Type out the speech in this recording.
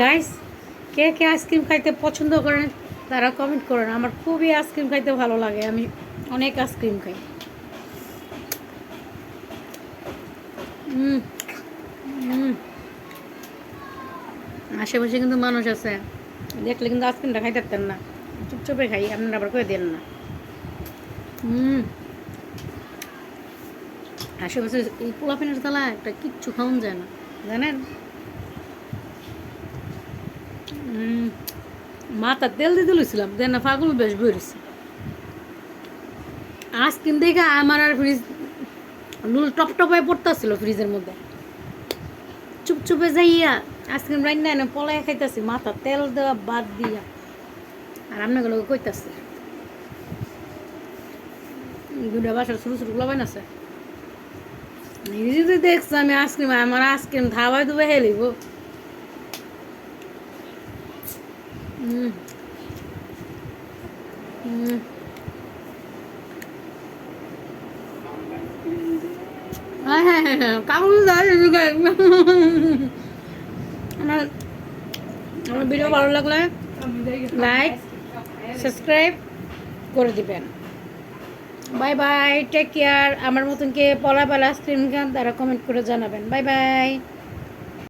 Guys, কে কে ice cream খাইতে পছন্দ করেন তারা কমেন্ট করেন। আমার খুবই আইসক্রিম খাইতে ভালো লাগে, আমি অনেক আইসক্রিম খাই। হুম হুম আশেপাশে কিন্তু মানুষ আছে, দেখলে কিন্তু আইসক্রিমটা খাইতে পারতেন না, চুপচাপে খাই, আপনারা আবার করে দেন না। হুম আশেপাশে এই পোলাপিনের তালা একটা কিচ্ছু খাওয়ান যায় না, জানেন। মাথা তেল দিতে লইছিলাম, দেন না ফাগুল বেশ বেরিয়েছে। আইসক্রিম দেখে আমার আর ফ্রিজ নুল টপ টপায় পড়তেছিল ফ্রিজের মধ্যে। চুপচুপে যাইয়া আইসক্রিম রাইন না পলাই খাইতেছি, মাথা তেল দেওয়া বাদ দিয়া। আর আপনাগুলো কইতাছে দুটা বাসার ছোটো ছোটো গুলো বানাচ্ছে। যদি দেখছো আমি আইসক্রিম, আমার আইসক্রিম ধাবায় দুবে হেলিব। হুম হুম হ্যাঁ হ্যাঁ হ্যাঁ হ্যাঁ কাগজ আমার আমার ভিডিও ভালো লাগলে লাইক সাবস্ক্রাইব করে দিবেন। Bye bye, take care. আমার মতন কে পলা পালা আইসক্রিম খান তারা কমেন্ট করে জানাবেন। Bye bye.